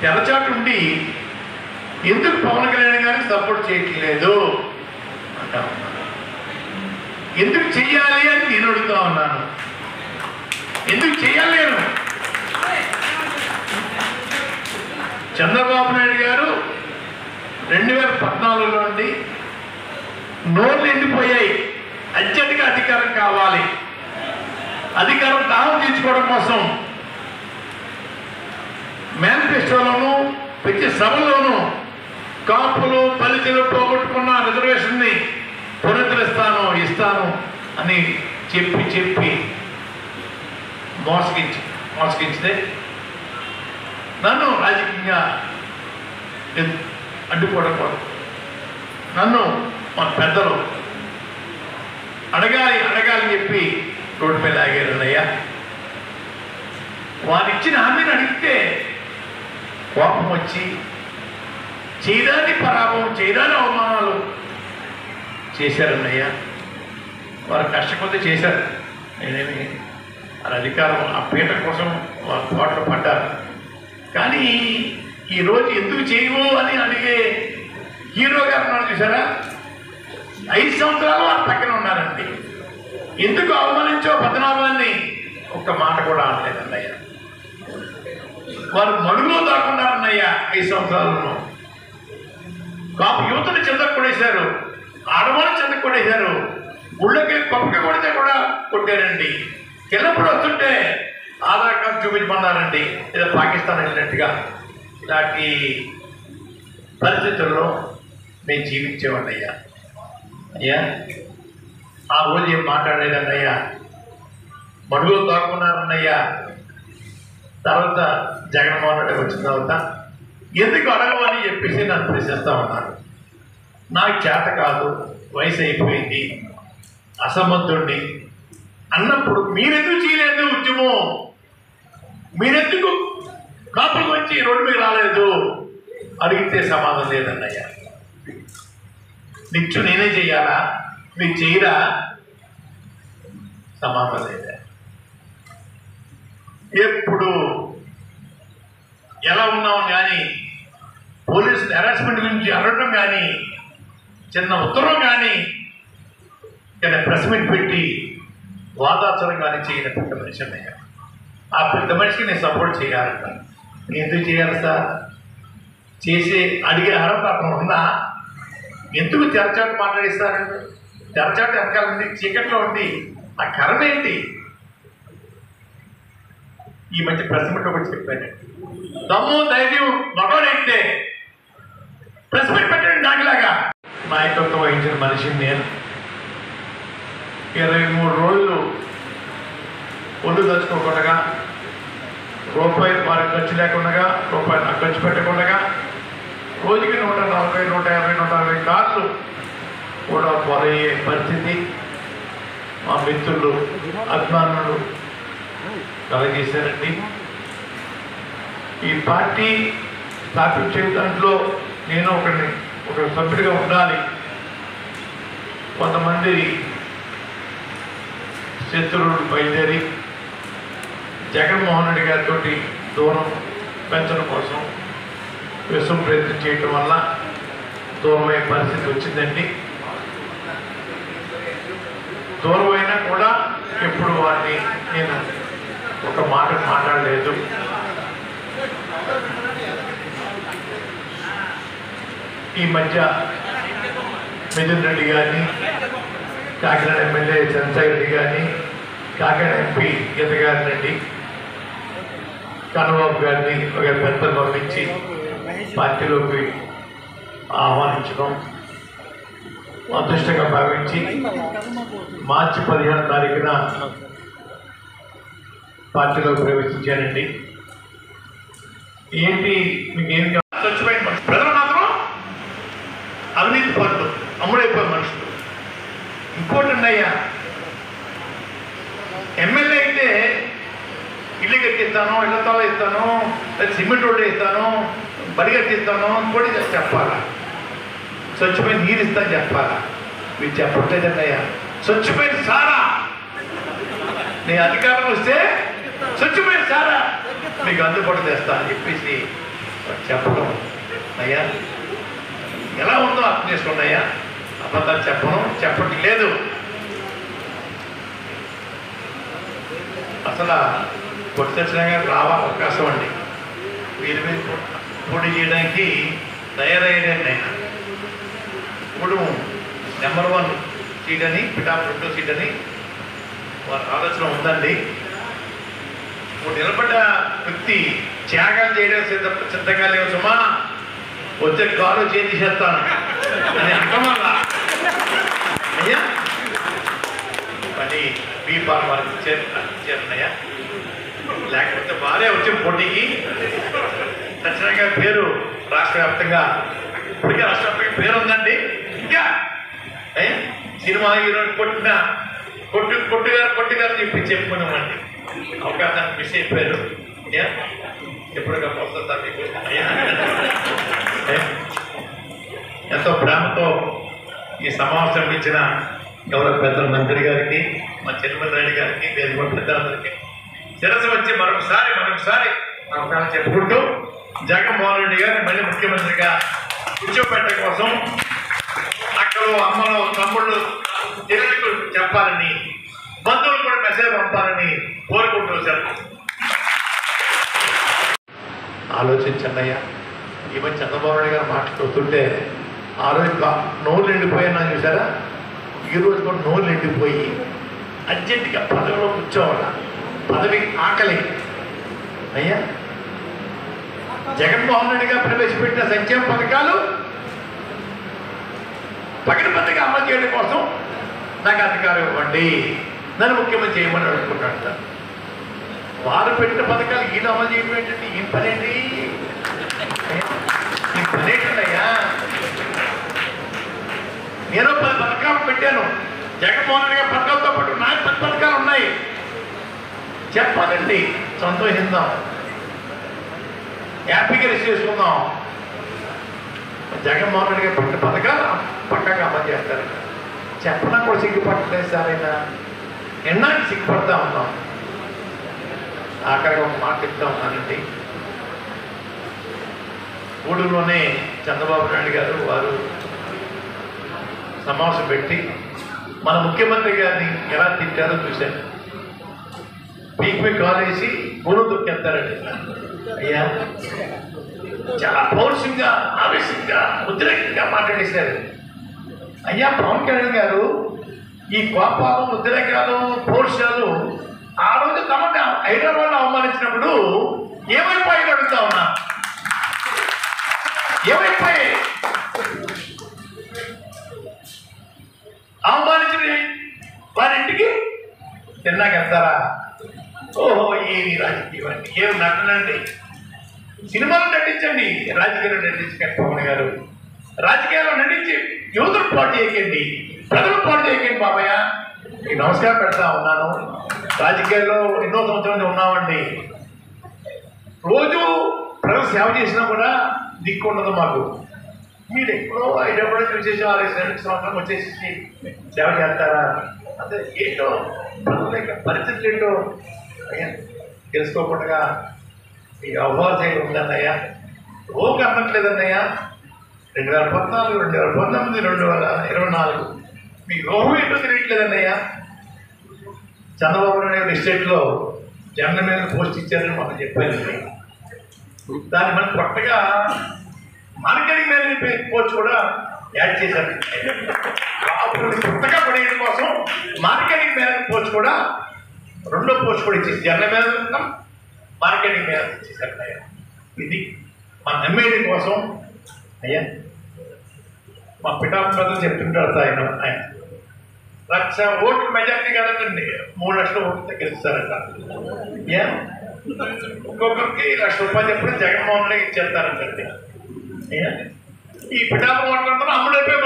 తెరచాటు ఉండి ఎందుకు పవన్ కళ్యాణ్ గారికి సపోర్ట్ చేయట్లేదు అంటా ఉన్నాను. ఎందుకు చెయ్యాలి అని నేను అడుగుతా ఉన్నాను. ఎందుకు చెయ్యాలి? నేను చంద్రబాబు నాయుడు గారు 2014లో నుండి నోర్లు ఎండిపోయాయి, అత్యధిక అధికారం కావాలి, అధికారం దాహం తీర్చుకోవడం కోసం మేనిఫెస్టోలోనూ ప్రతి సభలోనూ కాపులు దళితులు పోగొట్టుకున్న రిజర్వేషన్ని ఇస్తాను అని చెప్పి మోసగించితే నన్ను రాజకీయంగా అడ్డుకోవడం కోసం నన్ను మన పెద్దలు అడగాలని చెప్పి రోడ్డు మీద ఆగారన్నయ్యా. వారు ఇచ్చిన హామీని అడిగితే కోపం వచ్చి చేయరాని పరాభవం, చేయరాని అవమానాలు చేశారన్నయ్యా. వారు కష్టపడి చేశారు. నేనేమి వారి అధికారం ఆ పీట కోసం వారు పోట్లు పడ్డారు. కానీ ఈరోజు ఎందుకు చేయవు అని అడిగే హీరో గారు ఉన్నారు చూసారా, 5 సంవత్సరాలు వారి పక్కన ఉన్నారండి. ఎందుకు అవమానించో పద్మనాభాన్ని ఒక్క మాట కూడా అనలేదన్నయ్య. వారు మడుగులో దాక్కున్నారన్నయ్య 5 సంవత్సరాలను. కాపు యువతను చెందకు కొట్టేశారు, ఆడవాళ్ళు చెందకు కొట్టేశారు, గుళ్ళకి పప్పుకి కొడితే కూడా కొట్టారండి. కిల్లప్పుడు వస్తుంటే ఆధార్ కార్డు చూపించమన్నారండి, ఏదో పాకిస్తాన్ వెళ్ళినట్టుగా. ఇలాంటి పరిస్థితుల్లో మేము జీవించేవాడి అయ్యా. ఆ రోజు ఏం మాట్లాడలేదన్నయ్యా, మడుగులో దాక్కున్నారన్నయ్యా. తర్వాత జగన్మోహన్ రెడ్డి వచ్చిన తర్వాత ఎందుకు అడగమని చెప్పేసి నన్ను ప్రశ్నిస్తూ ఉన్నారు. నాకు చేత కాదు, వయసు అయిపోయింది, అసమర్థుడిని అన్నప్పుడు మీరెందుకు చేయలేదు ఉద్యమం? మీరెందుకు కాపులకు వచ్చి రోడ్డు మీద రాలేదు అడిగితే సమాధానం లేదన్నయ్య. నిత్యం నేనే చెయ్యాలా, మీరు చేయరా? సమాధానం లేదా. ఎప్పుడు ఎలా ఉన్నాం కానీ, పోలీసు హెరాస్మెంట్ గురించి అడగడం కానీ, చిన్న ఉత్తరం కానీ, ఇక్కడ ప్రెస్ మీట్ పెట్టి వాదాచరం కానీ చేయని పెద్ద మనిషి అన్నయ్య. ఆ పెద్ద మనిషికి నేను సపోర్ట్ చేయాలంట. నేను ఎందుకు చేయాలి సార్? చేసి అడిగే అర్హత అక్కడ ఉన్నా ఎందుకు తెరచాటు మాట్లాడిస్తారండి? తెరచాటు వెనకాల ఉంది, చీకట్లో ఉంది, ఆ కర్మ ఏంటి? ఈ మధ్య ప్రెస్ మీట్ ఒకటి చెప్పాను, దమ్ము ధైర్యం మగవాడైతే ప్రెస్ మీట్ పెట్టండి. నాకులాగా నాయకత్వం వహించిన మనిషిని నేను 23 రోజులు ఒళ్ళు దచ్చుకోకుండా, రూపాయి వారికి ఖర్చు లేకుండా, రూపాయి నాకు ఖర్చు పెట్టకుండా, రోజుకి 140, 150, 160 కార్లు కూడా పొరయ్యే పరిస్థితి మా మిత్రులు అభిమానులు కలగజేశారండి. ఈ పార్టీ స్థాపించే దాంట్లో నేను ఒక సభ్యుడిగా ఉండాలి. కొంతమంది శత్రువులు బయలుదేరి జగన్మోహన్ రెడ్డి గారితో దూరం పెంచడం కోసం విశ్వం ప్రయత్నం చేయటం వల్ల దూరమయ్యే పరిస్థితి వచ్చిందండి. దూరమైనా కూడా ఎప్పుడు వారిని నేను ఒక మాట మాట్లాడలేదు. ఈ మధ్య మిథున్ రెడ్డి గారిని, కాకినాడ ఎమ్మెల్యే చంద్రశేఖర్ రెడ్డి గారిని, కాకినాడ ఎంపీ గీతగారిని రెడ్డి, కన్నబాబు గారిని ఒక పెద్దలు పంపించి పార్టీలోకి ఆహ్వానించడం అదృష్టంగా భావించి మార్చి 15వ తారీఖున పార్టీలో ప్రవేశించానండి. ఏంటి మీకేం చచ్చిపోయిన మనుషులు, ప్రజలు మాత్రం అవినీతి పనులు, అమ్ముడైపోయే మనుషులు. ఇంకోటి అయ్యా, ఎమ్మెల్యే అయితే ఇల్లు కట్టిస్తాను, ఇళ్ల తాళ ఇస్తాను, సిమెంట్ రోడ్డు ఇస్తాను, బడి కట్టిస్తాను కూడా చెప్పాలా. స్వచ్ఛమైన నీరు ఇస్తాను చెప్పాలా. మీరు చెప్పట్లేదండి అయ్యా. స్వచ్ఛమైన సారా, నీ అధికారం వస్తే స్వచ్ఛమైన సారా మీకు అందుబాటు చేస్తా అని చెప్పేసి చెప్పడం అయ్యా ఎలా ఉందో అర్థం చేసుకున్నాయా, అబద్ధాలు చెప్పడం లేదు. అసలు కొట్టచ్చినగా రావా అవకాశం అండి, వీరి మీద పోటీ చేయడానికి తయారయ్యాడండి ఆయన. ఇప్పుడు నెంబర్ 1 సీట్ అని, పిఠాపు 2వ సీట్ అని వారి ఆలోచన ఉందండి. ఇప్పుడు నిలబడ్డ వ్యక్తి త్యాగాలు చేయడం సిద్ధంగా లేవు సుమా, వచ్చే కాలు చేంజ్ చేస్తాను అని అనటం వల్ల అయ్యా మరి బీ ఫార్మ్ వారికి ఇచ్చారన్నయ్యా. లేకపోతే వారే వచ్చే పోటీకి ఖచ్చితంగా పేరు రాష్ట్ర వ్యాప్తంగా, ఇప్పటికే రాష్ట్ర వ్యాప్తంగా పేరు ఉందండి. ఇంకా సినిమా హీరోని కొట్టుగారు చెప్పి చెప్పుకున్నామండి. అవకాశాన్ని మిస్ అయిపోయారు. ఎప్పుడుగా వస్తుందా మీకు? ఎంతో ప్రేమతో ఈ సమావేశం ఇచ్చిన గౌరవ పెద్దల మంత్రి గారికి, మా చిరుమల రెడ్డి గారికి, వేదిక పెద్దలందరికీ శిరస్సు వచ్చి మరొకసారి అవకాశం చెప్పుకుంటూ జగన్మోహన్ రెడ్డి గారిని మళ్ళీ ముఖ్యమంత్రిగా కూర్చోబెట్టడం కోసం అక్కలు, అమ్మలు, తమ్ముళ్ళు, చెల్లెలకు చెప్పాలని, బంధువులు కూడా మెసేజ్ పంపాలని కోరుకుంటూ సార్. ఆలోచించండియ్యా. ఈ మధ్య చంద్రబాబు నాయుడు గారు మాట్లాడుతుంటే ఆ రోజు నోరు నిండిపోయాను చూసారా, ఈ రోజు కూడా నోరు నిండిపోయి అర్జెంటుగా పదవిలో కూర్చోవాల, పదవి ఆకలి అయ్యా. జగన్మోహన్ రెడ్డి గారు ప్రవేశపెట్టిన సంక్షేమ పథకాలు పకడ్బందీగా అమలు చేయడం కోసం నాకు అధికారం ఇవ్వండి, నన్ను ముఖ్యమంత్రి చేయమని అడుగుకుంటాడు సార్. వారు పెట్టిన పథకాలు ఈయన అమలు చేయడం ఏంటంటే ఈ పనేంటి, ఈ పనేంటయ్యా. నేను 10 పథకాలు పెట్టాను, జగన్మోహన్ రెడ్డి గారి పథకాలతో పాటు నాకు 10 పథకాలు ఉన్నాయి. చెప్పాలండి, సంతోషిద్దాం, హ్యాపీగా రిసీవ్ చేసుకుందాం. జగన్మోహన్ రెడ్డి గారు పెట్టిన పథకాలు పక్కగా అమలు చేస్తారు. చెప్పడం కూడా సిగ్గుపట్టలేదు సార్. అయినా ఎన్నాళ్ళు సిగ్గుపడతా ఉన్నాం. ఆఖరిగా ఒక మాట చెప్తా ఉన్నానండి. గూడూరులోనే చంద్రబాబు నాయుడు గారు వారు సమావేశం పెట్టి మన ముఖ్యమంత్రి గారిని ఎలా తిట్టారో చూశాను. పీక్ కాల్ వేసి గూడూరు దొక్కేస్తారండి. అయ్యా చాలా పౌరుషంగా, ఆవేశంగా, ఉద్రేకంగా మాట్లాడేశారు. అయ్యా పవన్ కళ్యాణ్ గారు ఈ కోపాలు, ఉద్రేకాలు, పౌరుషాలు ఆ రోజు తమని హైదరాబాద్లో అవమానించినప్పుడు ఏమైపోయి అడుగుతా ఉన్నా, ఏమైపోయి అవమానించిన వారింటికి తిన్నాక వెళ్తారా? ఓహో ఏమి రాజకీయం అండి, ఏమి నటనండి. సినిమాలు నటించండి, రాజకీయాలు నటించకండి. పవన్ గారు రాజకీయాల్లో నటించి యువతలు పాటు చేయకండి, ప్రజలు పాటు చేయకండి. బాబయ్య మీకు నమస్కారం పెడతా ఉన్నాను. రాజకీయాల్లో ఎన్నో సంవత్సరాలు ఉన్నామండి. రోజు ప్రజలు సేవ చేసినా కూడా దిక్కు ఉండదు మాకు. మీరు ఎప్పుడో హైదరాబాద్ చూసేసి 6 సంవత్సరం వచ్చేసి సేవ చేస్తారా? అదే ఏంటో ప్రజల పరిస్థితులు ఏంటో తెలుసుకోకుండా ఈ అవకాశం ఉందన్నయ్యా. రోజు అన్నట్లేదన్నయ్యా. 2014, 2019, 2024 మీ రోహం ఏంటో తెలియట్లేదన్నయ్యా. చంద్రబాబు నాయుడు ఎస్టేట్లో జగన్ మీద పోస్ట్ ఇచ్చారని మనం చెప్పారండి. దాన్ని మనం కొత్తగా మార్కెటింగ్ మేనేజ్మెంట్ పోస్ట్ కూడా యాడ్ చేశారు. కొత్తగా పడేయడం కోసం మార్కెటింగ్ మేనేజ్మెంట్ పోస్ట్ కూడా 2వ పోస్ట్ కూడా ఇచ్చేసి జగన్ మీద మార్కెటింగ్ మేనేజ్ ఇచ్చేసారు అయ్యా. ఇది మన ఎమ్మెల్యే కోసం అయ్యా. మా పిఠాపు ప్రజలు చెప్తుంటారు ఆయన 1,00,000 ఓట్లు మెజార్టీ కాదండి, 3 లక్షల ఓట్లు గెలుస్తారట. ఒక్కొక్కరికి ₹1,00,000 ఎప్పుడు జగన్మోహన్ రెడ్డి ఇచ్చేస్తారంటండి. ఈ పిఠాపు మాట్లాడుతున్నా అమ్ముడైపోయి